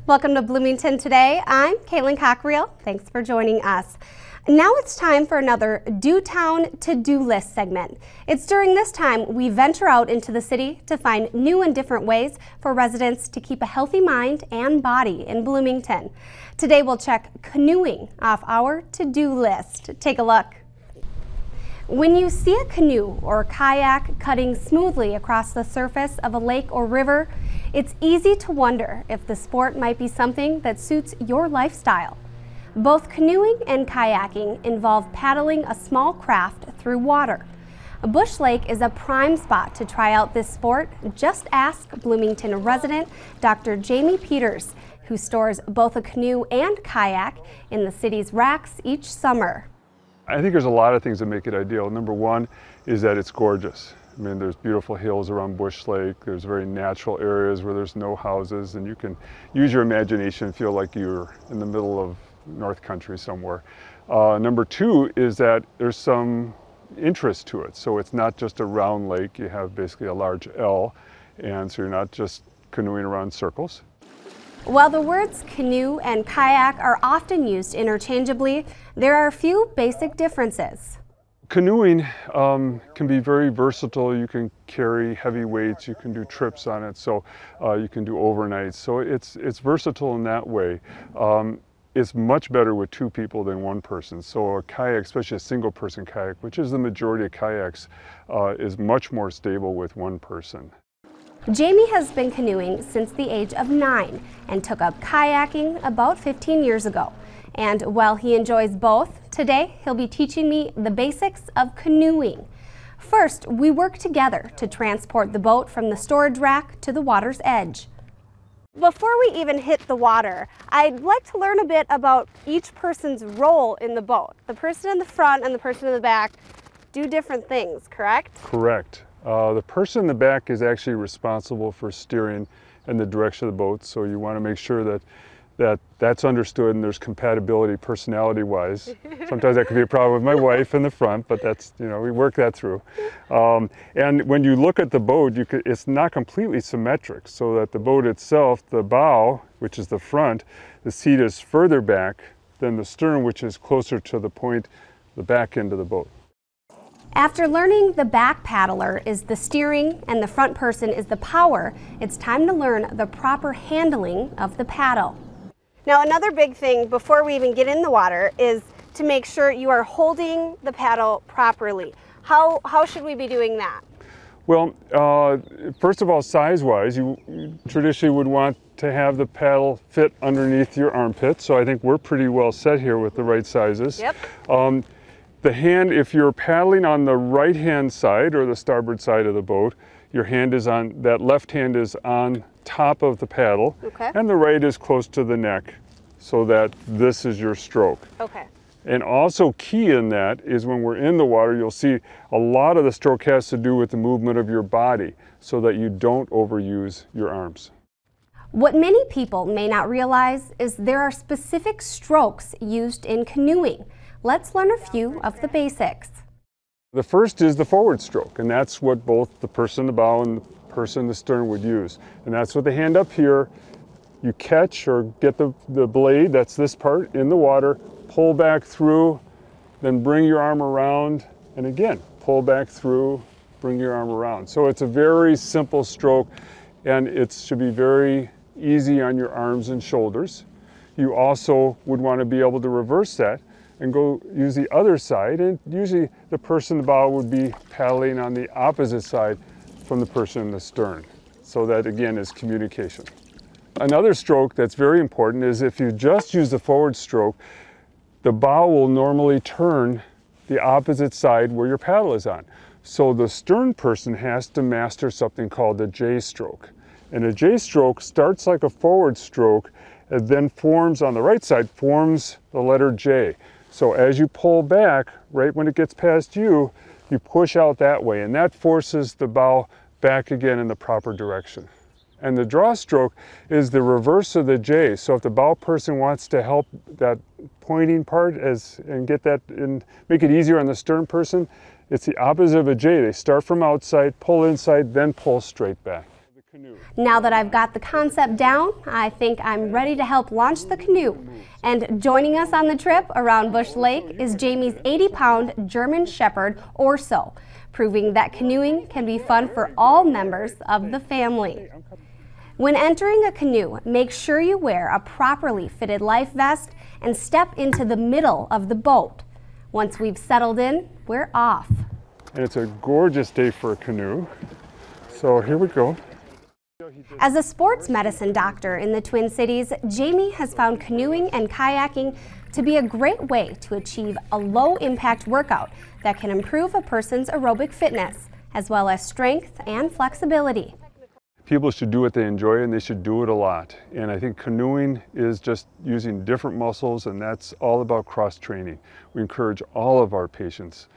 Welcome to Bloomington Today. I'm Kaylin Cockrell. Thanks for joining us. Now it's time for another Do Town to-Do list segment. It's during this time we venture out into the city to find new and different ways for residents to keep a healthy mind and body in Bloomington. Today we'll check canoeing off our to-do list. Take a look. When you see a canoe or kayak cutting smoothly across the surface of a lake or river, it's easy to wonder if the sport might be something that suits your lifestyle. Both canoeing and kayaking involve paddling a small craft through water. Bush Lake is a prime spot to try out this sport. Just ask Bloomington resident Dr. Jamie Peters, who stores both a canoe and kayak in the city's racks each summer. I think there's a lot of things that make it ideal. Number one is that it's gorgeous. I mean, there's beautiful hills around Bush Lake. There's very natural areas where there's no houses, and you can use your imagination and feel like you're in the middle of North Country somewhere. Number two is that there's some interest to it. So it's not just a round lake. You have basically a large L, and so you're not just canoeing around circles. While the words canoe and kayak are often used interchangeably, there are a few basic differences. Canoeing can be very versatile. You can carry heavy weights, you can do trips on it, so you can do overnights. So it's versatile in that way. It's much better with two people than one person. So a kayak, especially a single person kayak, which is the majority of kayaks, is much more stable with one person. Jamie has been canoeing since the age of 9 and took up kayaking about 15 years ago. And while he enjoys both, today he'll be teaching me the basics of canoeing. First, we work together to transport the boat from the storage rack to the water's edge. Before we even hit the water, I'd like to learn a bit about each person's role in the boat. The person in the front and the person in the back do different things, correct? Correct. The person in the back is actually responsible for steering and the direction of the boat, so you want to make sure that's understood and there's compatibility personality-wise. Sometimes that could be a problem with my wife in the front, but that's, we work that through. And when you look at the boat, it's not completely symmetric, so that the boat itself, the bow, which is the front, the seat is further back than the stern, which is closer to the point, the back end of the boat. After learning the back paddler is the steering and the front person is the power, it's time to learn the proper handling of the paddle. Now, another big thing before we even get in the water is to make sure you are holding the paddle properly. How should we be doing that? Well, first of all, size-wise, you traditionally would want to have the paddle fit underneath your armpit, so I think we're pretty well set here with the right sizes. Yep. The hand, if you're paddling on the right-hand side or the starboard side of the boat, your hand is on, that left hand is on top of the paddle, okay, and the right is close to the neck, so that this is your stroke. Okay. And also key in that is when we're in the water, you'll see a lot of the stroke has to do with the movement of your body, so that you don't overuse your arms. What many people may not realize is there are specific strokes used in canoeing. Let's learn a few of the basics. The first is the forward stroke, and that's what both the person in the bow and the person in the stern would use. And that's with the hand up here, you catch or get the blade, that's this part, in the water, pull back through, then bring your arm around, and again, pull back through, bring your arm around. So it's a very simple stroke, and it should be very easy on your arms and shoulders. You also would want to be able to reverse that and go use the other side, and usually the person in the bow would be paddling on the opposite side from the person in the stern. So that again is communication. Another stroke that's very important is if you just use the forward stroke, the bow will normally turn the opposite side where your paddle is on. So the stern person has to master something called the J stroke. And a J stroke starts like a forward stroke and then forms on the right side, forms the letter J. So as you pull back, right when it gets past you, you push out that way, and that forces the bow back again in the proper direction. And the draw stroke is the reverse of the J. So if the bow person wants to help that pointing part and get that and make it easier on the stern person, it's the opposite of a J. They start from outside, pull inside, then pull straight back. Now that I've got the concept down, I think I'm ready to help launch the canoe. And joining us on the trip around Bush Lake is Jamie's 80-pound German Shepherd, Orso, proving that canoeing can be fun for all members of the family. When entering a canoe, make sure you wear a properly fitted life vest and step into the middle of the boat. Once we've settled in, we're off. And it's a gorgeous day for a canoe. So here we go. As a sports medicine doctor in the Twin Cities, Jamie has found canoeing and kayaking to be a great way to achieve a low-impact workout that can improve a person's aerobic fitness, as well as strength and flexibility. People should do what they enjoy, and they should do it a lot. And I think canoeing is just using different muscles, and that's all about cross-training. We encourage all of our patients,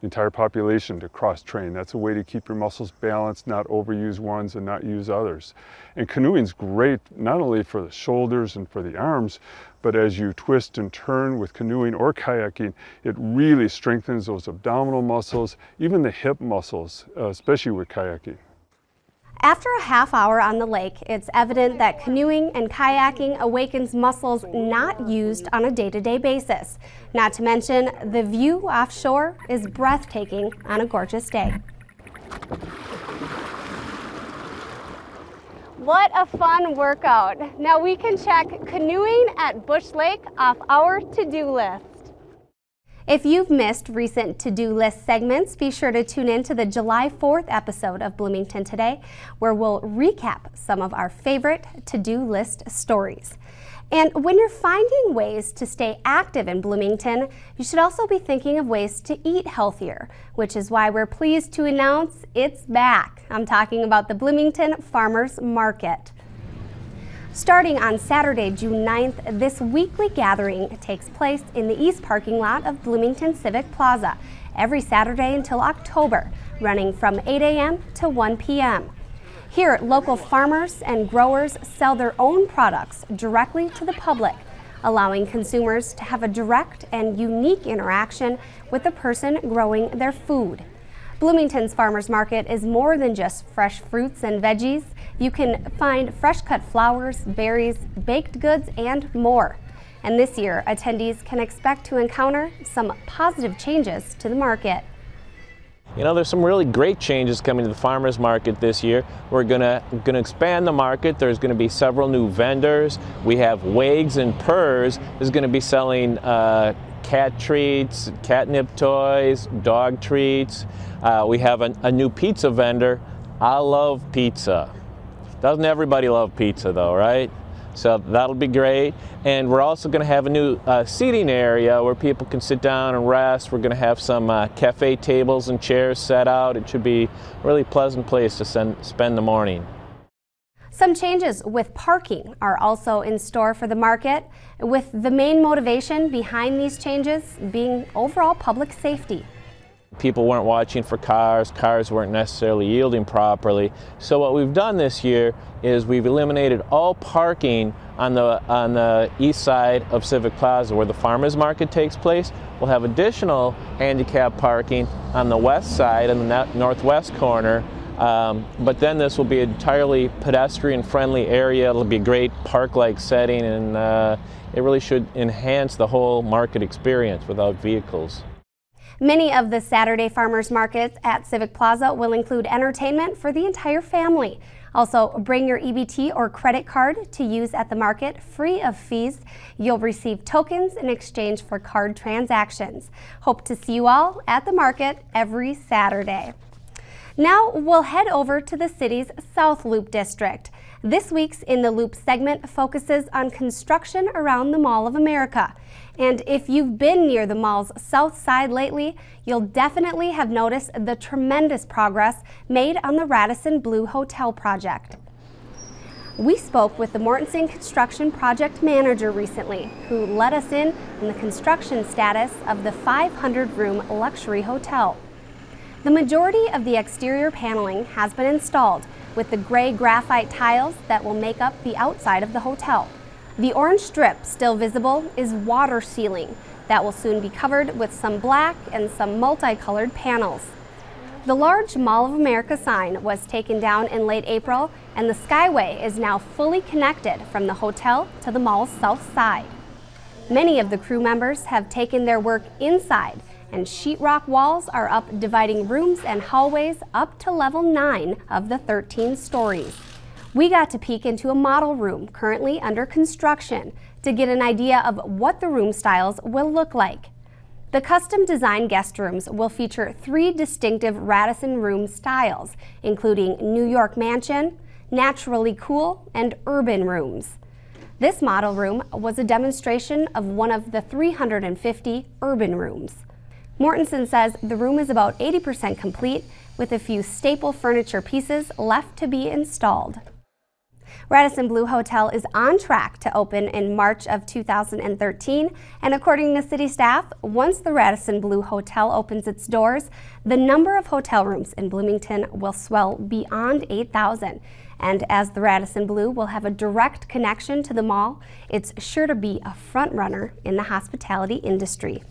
the entire population, to cross-train. That's a way to keep your muscles balanced, not overuse ones and not use others. And canoeing's great not only for the shoulders and for the arms, but as you twist and turn with canoeing or kayaking, it really strengthens those abdominal muscles, even the hip muscles, especially with kayaking. After a half hour on the lake, it's evident that canoeing and kayaking awakens muscles not used on a day-to-day basis. Not to mention, the view offshore is breathtaking on a gorgeous day. What a fun workout. Now we can check canoeing at Bush Lake off our to-do list. If you've missed recent to-do list segments, be sure to tune in to the July 4th episode of Bloomington Today, where we'll recap some of our favorite to-do list stories. And when you're finding ways to stay active in Bloomington, you should also be thinking of ways to eat healthier, which is why we're pleased to announce it's back. I'm talking about the Bloomington Farmers Market. Starting on Saturday, June 9th, this weekly gathering takes place in the east parking lot of Bloomington Civic Plaza every Saturday until October, running from 8 a.m. to 1 p.m. Here, local farmers and growers sell their own products directly to the public, allowing consumers to have a direct and unique interaction with the person growing their food. Bloomington's Farmers Market is more than just fresh fruits and veggies. You can find fresh cut flowers, berries, baked goods, and more. And this year, attendees can expect to encounter some positive changes to the market. You know, there's some really great changes coming to the farmers market this year. We're gonna expand the market. There's gonna be several new vendors. We have Wags and Purrs is gonna be selling cat treats, catnip toys, dog treats. We have a new pizza vendor. I love pizza. Doesn't everybody love pizza though, right? So that'll be great. And we're also going to have a new seating area where people can sit down and rest. We're going to have some cafe tables and chairs set out. It should be a really pleasant place to spend the morning. Some changes with parking are also in store for the market, with the main motivation behind these changes being overall public safety. People weren't watching for cars weren't necessarily yielding properly. So what we've done this year is we've eliminated all parking on the east side of Civic Plaza where the farmers market takes place. We'll have additional handicap parking on the west side and the northwest corner. But then this will be an entirely pedestrian-friendly area. It'll be a great park-like setting, and it really should enhance the whole market experience without vehicles. Many of the Saturday farmers markets at Civic Plaza will include entertainment for the entire family. Also, bring your EBT or credit card to use at the market free of fees. You'll receive tokens in exchange for card transactions. Hope to see you all at the market every Saturday. Now we'll head over to the city's South Loop District. This week's In the Loop segment focuses on construction around the Mall of America. And if you've been near the mall's south side lately, you'll definitely have noticed the tremendous progress made on the Radisson Blu hotel project. We spoke with the Mortensen Construction Project Manager recently, who let us in on the construction status of the 500-room luxury hotel. The majority of the exterior paneling has been installed, with the gray graphite tiles that will make up the outside of the hotel. The orange strip still visible is water sealing that will soon be covered with some black and some multicolored panels. The large Mall of America sign was taken down in late April, and the Skyway is now fully connected from the hotel to the mall's south side. Many of the crew members have taken their work inside, and sheetrock walls are up, dividing rooms and hallways up to level 9 of the 13 stories. We got to peek into a model room currently under construction to get an idea of what the room styles will look like. The custom-designed guest rooms will feature 3 distinctive Radisson room styles, including New York Mansion, Naturally Cool, and Urban rooms. This model room was a demonstration of one of the 350 urban rooms. Mortensen says the room is about 80% complete, with a few staple furniture pieces left to be installed. Radisson Blu Hotel is on track to open in March of 2013, and according to city staff, once the Radisson Blu Hotel opens its doors, the number of hotel rooms in Bloomington will swell beyond 8,000. And as the Radisson Blu will have a direct connection to the mall, it's sure to be a front runner in the hospitality industry.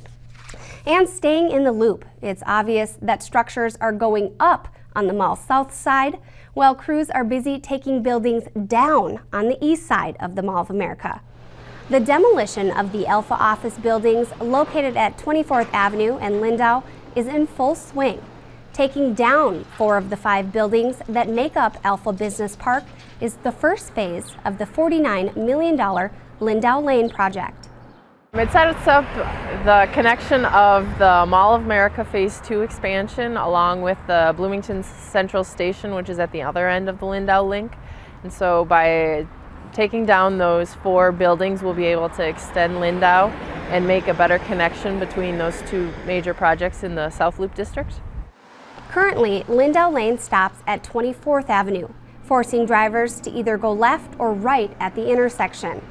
And staying in the loop, it's obvious that structures are going up on the mall's south side, while crews are busy taking buildings down on the east side of the Mall of America. The demolition of the Alpha office buildings located at 24th Avenue and Lindau is in full swing. Taking down 4 of the 5 buildings that make up Alpha Business Park is the first phase of the $49 million Lindau Lane project. It sets up the connection of the Mall of America Phase 2 expansion along with the Bloomington Central Station, which is at the other end of the Lindau link. And so by taking down those 4 buildings, we'll be able to extend Lindau and make a better connection between those 2 major projects in the South Loop District. Currently, Lindau Lane stops at 24th Avenue, forcing drivers to either go left or right at the intersection.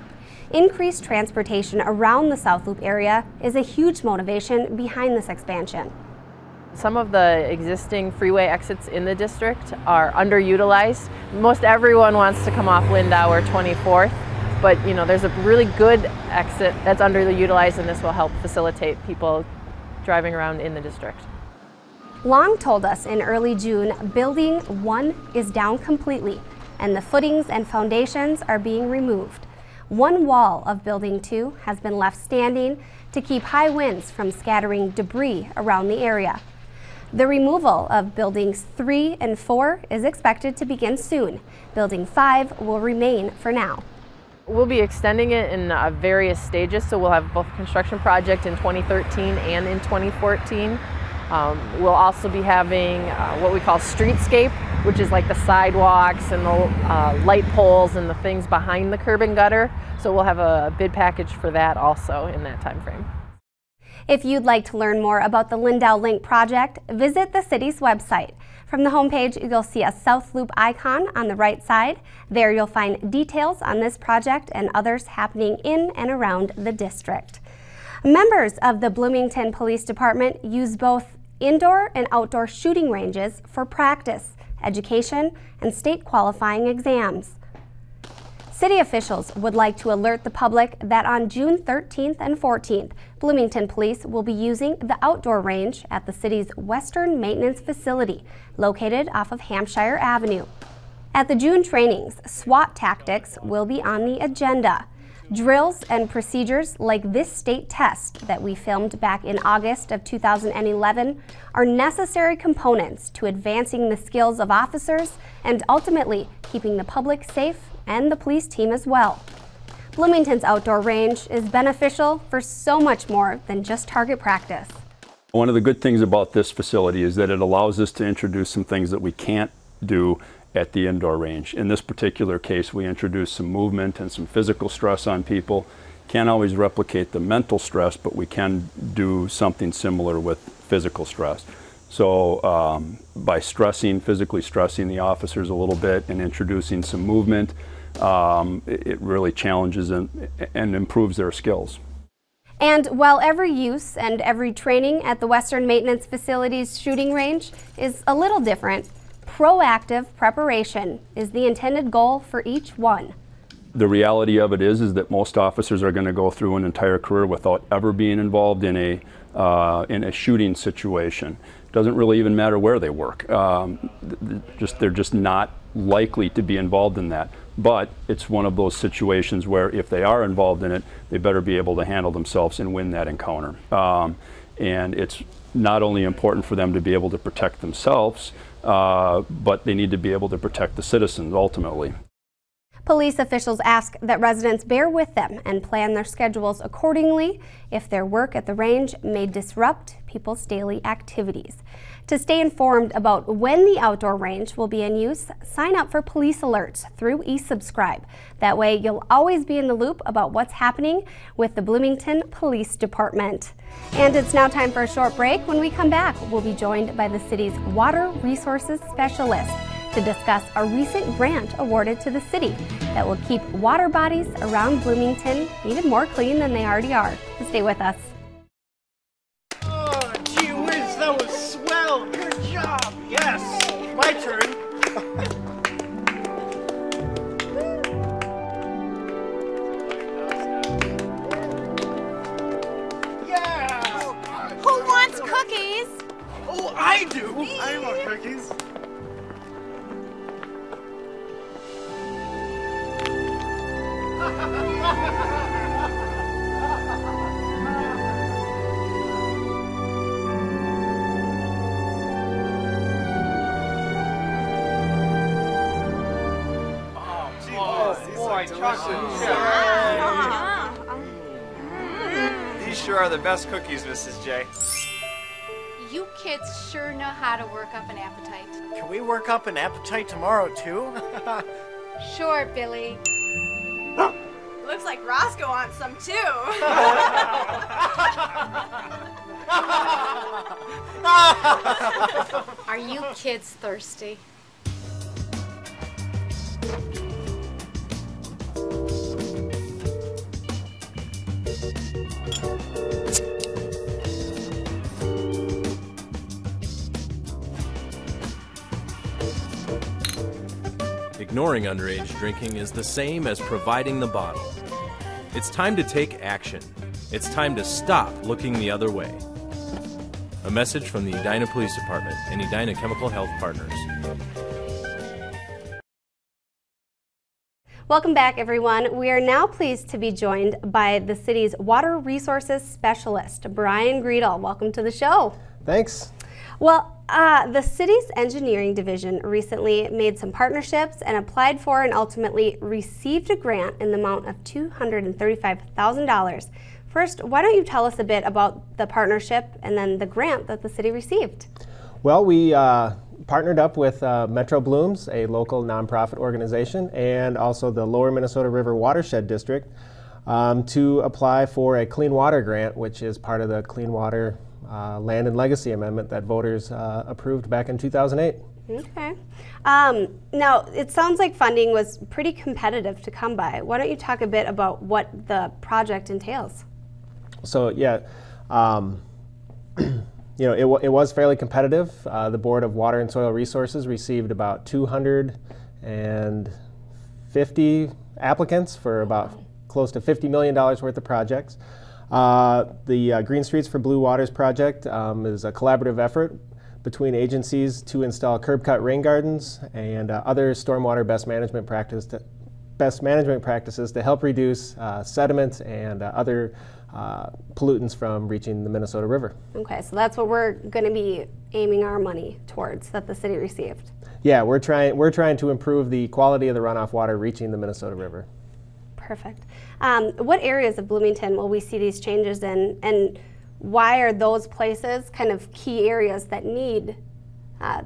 Increased transportation around the South Loop area is a huge motivation behind this expansion. Some of the existing freeway exits in the district are underutilized. Most everyone wants to come off Lindau or 24th, but there's a really good exit that's underutilized, and this will help facilitate people driving around in the district. Long told us in early June, Building 1 is down completely, and the footings and foundations are being removed. One wall of Building 2 has been left standing to keep high winds from scattering debris around the area. The removal of Buildings 3 and 4 is expected to begin soon. Building 5 will remain for now. We'll be extending it in various stages, so we'll have both a construction project in 2013 and in 2014. We'll also be having what we call streetscape, which is like the sidewalks and the light poles and the things behind the curb and gutter. So we'll have a bid package for that also in that time frame. If you'd like to learn more about the Lindau Link project, visit the city's website. From the homepage, you'll see a South Loop icon on the right side. There you'll find details on this project and others happening in and around the district. Members of the Bloomington Police Department use both indoor and outdoor shooting ranges for practice, education, and state qualifying exams. City officials would like to alert the public that on June 13th and 14th, Bloomington Police will be using the outdoor range at the city's Western Maintenance Facility, located off of Hampshire Avenue. At the June trainings, SWAT tactics will be on the agenda. Drills and procedures like this state test that we filmed back in August of 2011 are necessary components to advancing the skills of officers and ultimately keeping the public safe and the police team as well. Bloomington's outdoor range is beneficial for so much more than just target practice. One of the good things about this facility is that it allows us to introduce some things that we can't do at the indoor range. In this particular case, we introduced some movement and some physical stress on people. Can't always replicate the mental stress, but we can do something similar with physical stress. So by physically stressing the officers a little bit and introducing some movement, it really challenges and improves their skills. And while every use and every training at the Western Maintenance Facility's shooting range is a little different, proactive preparation is the intended goal for each one. The reality of it is that most officers are going to go through an entire career without ever being involved in a shooting situation. Doesn't really even matter where they work. They're just not likely to be involved in that. But it's one of those situations where if they are involved in it, they better be able to handle themselves and win that encounter. And it's not only important for them to be able to protect themselves, but they need to be able to protect the citizens ultimately. Police officials ask that residents bear with them and plan their schedules accordingly if their work at the range may disrupt people's daily activities. To stay informed about when the outdoor range will be in use, sign up for police alerts through eSubscribe. That way you'll always be in the loop about what's happening with the Bloomington Police Department. And it's now time for a short break. When we come back, we'll be joined by the city's water resources specialist to discuss a recent grant awarded to the city that will keep water bodies around Bloomington even more clean than they already are. Stay with us. Oh, gee whiz, that was swell. Good job. Yes, my turn. Who wants cookies? Oh, I do. I want cookies. These sure are the best cookies, Mrs. J. You kids sure know how to work up an appetite. Can we work up an appetite tomorrow, too? Sure, Billy. Looks like Roscoe wants some too. Are you kids thirsty? Ignoring underage drinking is the same as providing the bottle. It's time to take action. It's time to stop looking the other way. A message from the Edina Police Department and Edina Chemical Health Partners. Welcome back, everyone. We are now pleased to be joined by the city's water resources specialist, Brian Greedle. Welcome to the show. Thanks. Well, the city's engineering division recently made some partnerships and applied for and ultimately received a grant in the amount of $235,000. First, why don't you tell us a bit about the partnership and then the grant that the city received? Well, we partnered up with Metro Blooms, a local nonprofit organization, and also the Lower Minnesota River Watershed District to apply for a clean water grant, which is part of the Clean Water Land and Legacy Amendment that voters approved back in 2008. Okay. Now, it sounds like funding was pretty competitive to come by. Why don't you talk a bit about what the project entails? So, yeah, you know, it was fairly competitive. The Board of Water and Soil Resources received about 250 applicants for about close to $50 million worth of projects. The Green Streets for Blue Waters project is a collaborative effort between agencies to install curb cut rain gardens and other stormwater best management practices to help reduce sediment and other pollutants from reaching the Minnesota River. Okay, so that's what we're going to be aiming our money towards that the city received. Yeah, we're trying to improve the quality of the runoff water reaching the Minnesota River. Perfect. What areas of Bloomington will we see these changes in, and why are those places kind of key areas that need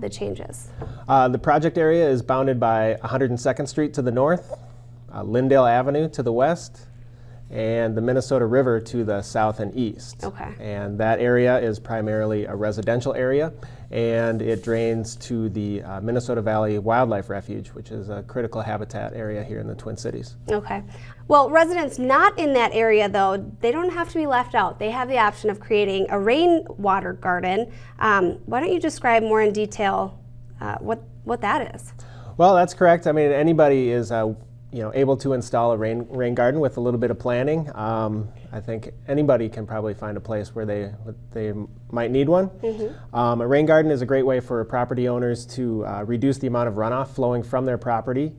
the changes? The project area is bounded by 102nd Street to the north, Lyndale Avenue to the west, and the Minnesota River to the south and east. Okay. And that area is primarily a residential area, and it drains to the Minnesota Valley Wildlife Refuge, which is a critical habitat area here in the Twin Cities. Okay. Well, residents not in that area, though, they don't have to be left out. They have the option of creating a rainwater garden. Why don't you describe more in detail what that is? Well, that's correct. I mean, anybody is able to install a rain garden with a little bit of planning. I think anybody can probably find a place where they might need one. A rain garden is a great way for property owners to reduce the amount of runoff flowing from their property.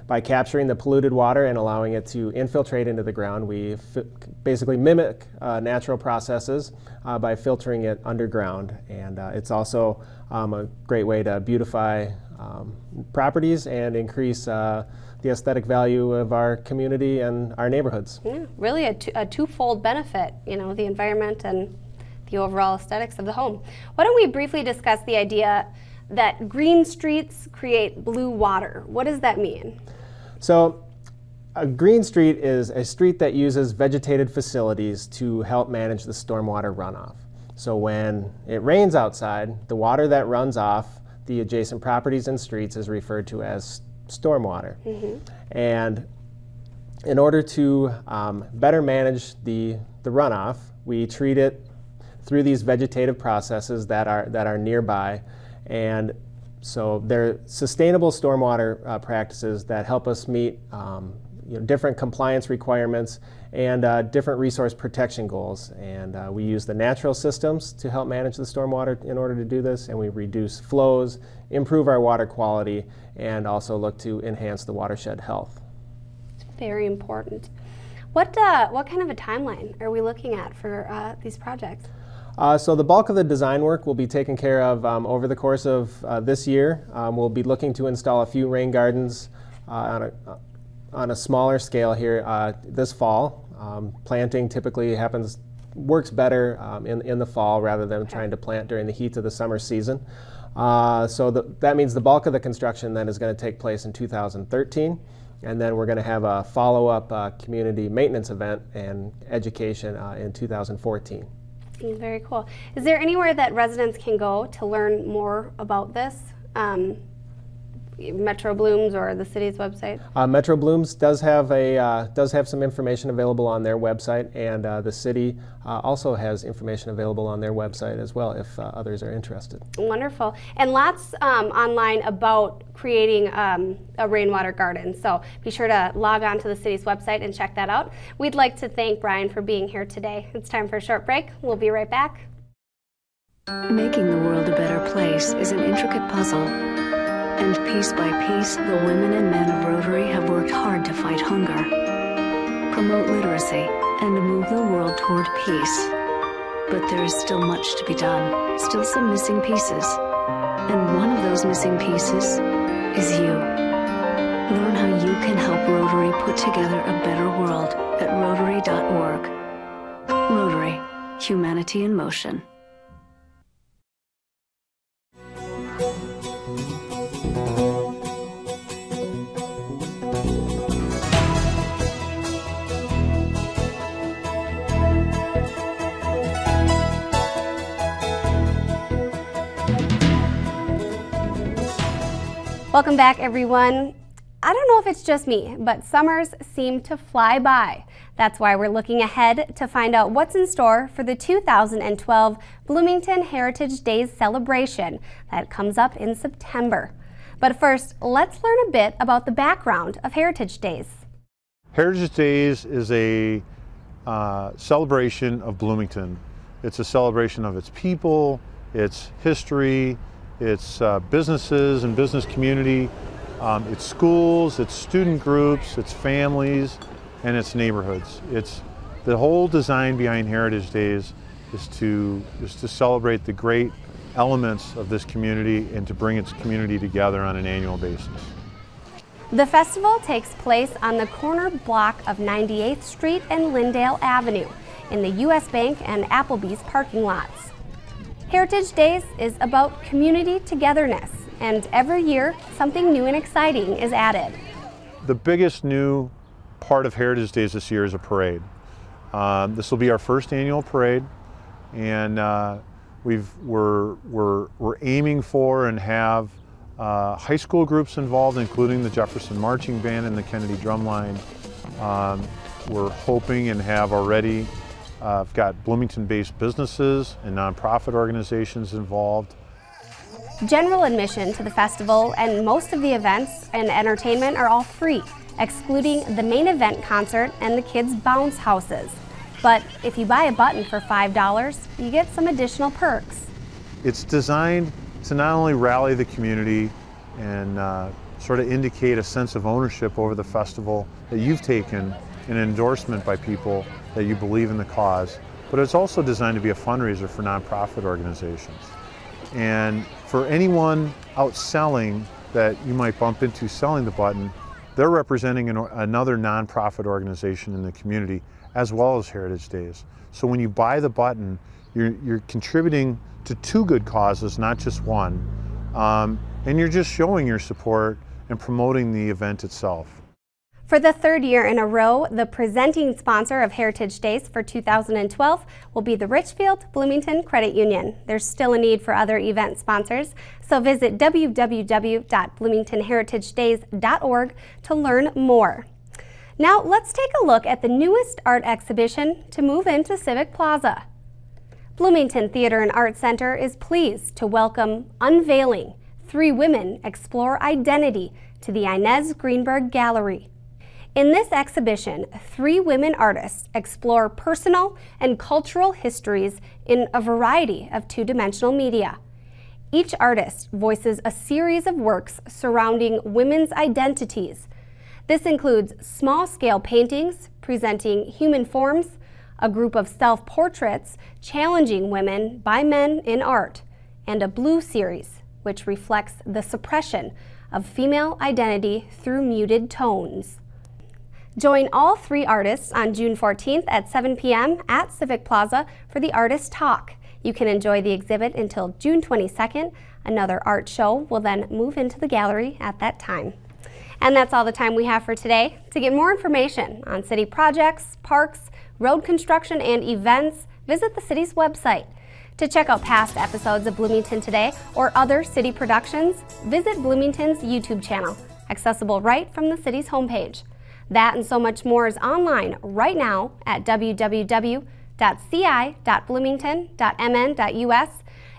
By capturing the polluted water and allowing it to infiltrate into the ground, we basically mimic natural processes by filtering it underground. And it's also a great way to beautify properties and increase the aesthetic value of our community and our neighborhoods. Yeah, really a twofold benefit, the environment and the overall aesthetics of the home. Why don't we briefly discuss the idea that green streets create blue water? What does that mean? So a green street is a street that uses vegetated facilities to help manage the stormwater runoff. So when it rains outside, the water that runs off the adjacent properties and streets is referred to as stormwater. And in order to better manage the runoff, we treat it through these vegetative processes that are nearby. And so they're sustainable stormwater practices that help us meet different compliance requirements and different resource protection goals. And we use the natural systems to help manage the stormwater in order to do this, and we reduce flows, improve our water quality, and also look to enhance the watershed health. It's very important. What kind of a timeline are we looking at for these projects? So the bulk of the design work will be taken care of over the course of this year. We'll be looking to install a few rain gardens on a smaller scale here this fall. Planting typically works better in the fall rather than trying to plant during the heat of the summer season. So that means the bulk of the construction then is going to take place in 2013. And then we're going to have a follow-up community maintenance event and education in 2014. Very cool. Is there anywhere that residents can go to learn more about this? Metro Blooms or the city's website? Metro Blooms does have some information available on their website, and the city also has information available on their website as well if others are interested. Wonderful. And lots online about creating a rainwater garden. So be sure to log on to the city's website and check that out. We'd like to thank Brian for being here today. It's time for a short break. We'll be right back. Making the world a better place is an intricate puzzle. And piece by piece, the women and men of Rotary have worked hard to fight hunger, promote literacy, and move the world toward peace. But there is still much to be done, still some missing pieces. And one of those missing pieces is you. Learn how you can help Rotary put together a better world at Rotary.org. Rotary, humanity in motion. Welcome back, everyone. I don't know if it's just me, but summers seem to fly by. That's why we're looking ahead to find out what's in store for the 2012 Bloomington Heritage Days celebration that comes up in September. But first, let's learn a bit about the background of Heritage Days. Heritage Days is a celebration of Bloomington. It's a celebration of its people, its history, its businesses and business community, its schools, its student groups, its families, and its neighborhoods. It's the whole design behind Heritage Days is to celebrate the great elements of this community and to bring its community together on an annual basis. The festival takes place on the corner block of 98th Street and Lyndale Avenue in the U.S. Bank and Applebee's parking lots. Heritage Days is about community togetherness, and every year something new and exciting is added. The biggest new part of Heritage Days this year is a parade. This will be our first annual parade, and we're aiming for and have high school groups involved, including the Jefferson Marching Band and the Kennedy Drumline. We're hoping and have already got Bloomington-based businesses and nonprofit organizations involved. General admission to the festival and most of the events and entertainment are all free. excluding the main event concert and the kids' bounce houses. But if you buy a button for $5, you get some additional perks. It's designed to not only rally the community and sort of indicate a sense of ownership over the festival, that you've taken an endorsement by people that you believe in the cause, but it's also designed to be a fundraiser for nonprofit organizations. And for anyone out selling that you might bump into selling the button, they're representing another nonprofit organization in the community, as well as Heritage Days. So when you buy the button, you're contributing to two good causes, not just one, and you're just showing your support and promoting the event itself. For the third year in a row, the presenting sponsor of Heritage Days for 2012 will be the Richfield Bloomington Credit Union. There's still a need for other event sponsors, so visit www.bloomingtonheritagedays.org to learn more. Now let's take a look at the newest art exhibition to move into Civic Plaza. Bloomington Theater and Art Center is pleased to welcome Unveiling, Three Women Explore Identity to the Inez Greenberg Gallery. In this exhibition, three women artists explore personal and cultural histories in a variety of two-dimensional media. Each artist voices a series of works surrounding women's identities. This includes small-scale paintings presenting human forms, a group of self-portraits challenging women by men in art, and a Blue series, which reflects the suppression of female identity through muted tones. Join all three artists on June 14th at 7 p.m. at Civic Plaza for the Artist Talk. You can enjoy the exhibit until June 22nd. Another art show will then move into the gallery at that time. And that's all the time we have for today. To get more information on city projects, parks, road construction, and events, visit the city's website. To check out past episodes of Bloomington Today or other city productions, visit Bloomington's YouTube channel, accessible right from the city's homepage. That and so much more is online right now at www.ci.bloomington.mn.us.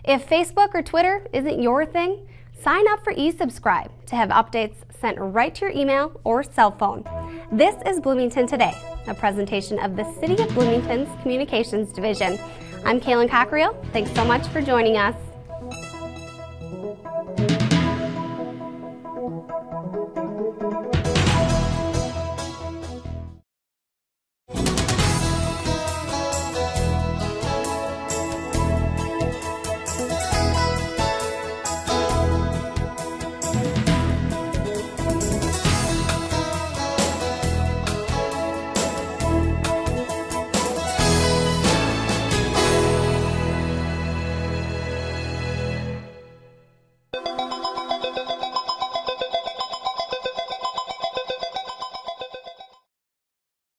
If Facebook or Twitter isn't your thing, sign up for eSubscribe to have updates sent right to your email or cell phone. This is Bloomington Today, a presentation of the City of Bloomington's Communications Division. I'm Kaylin Cockerill. Thanks so much for joining us.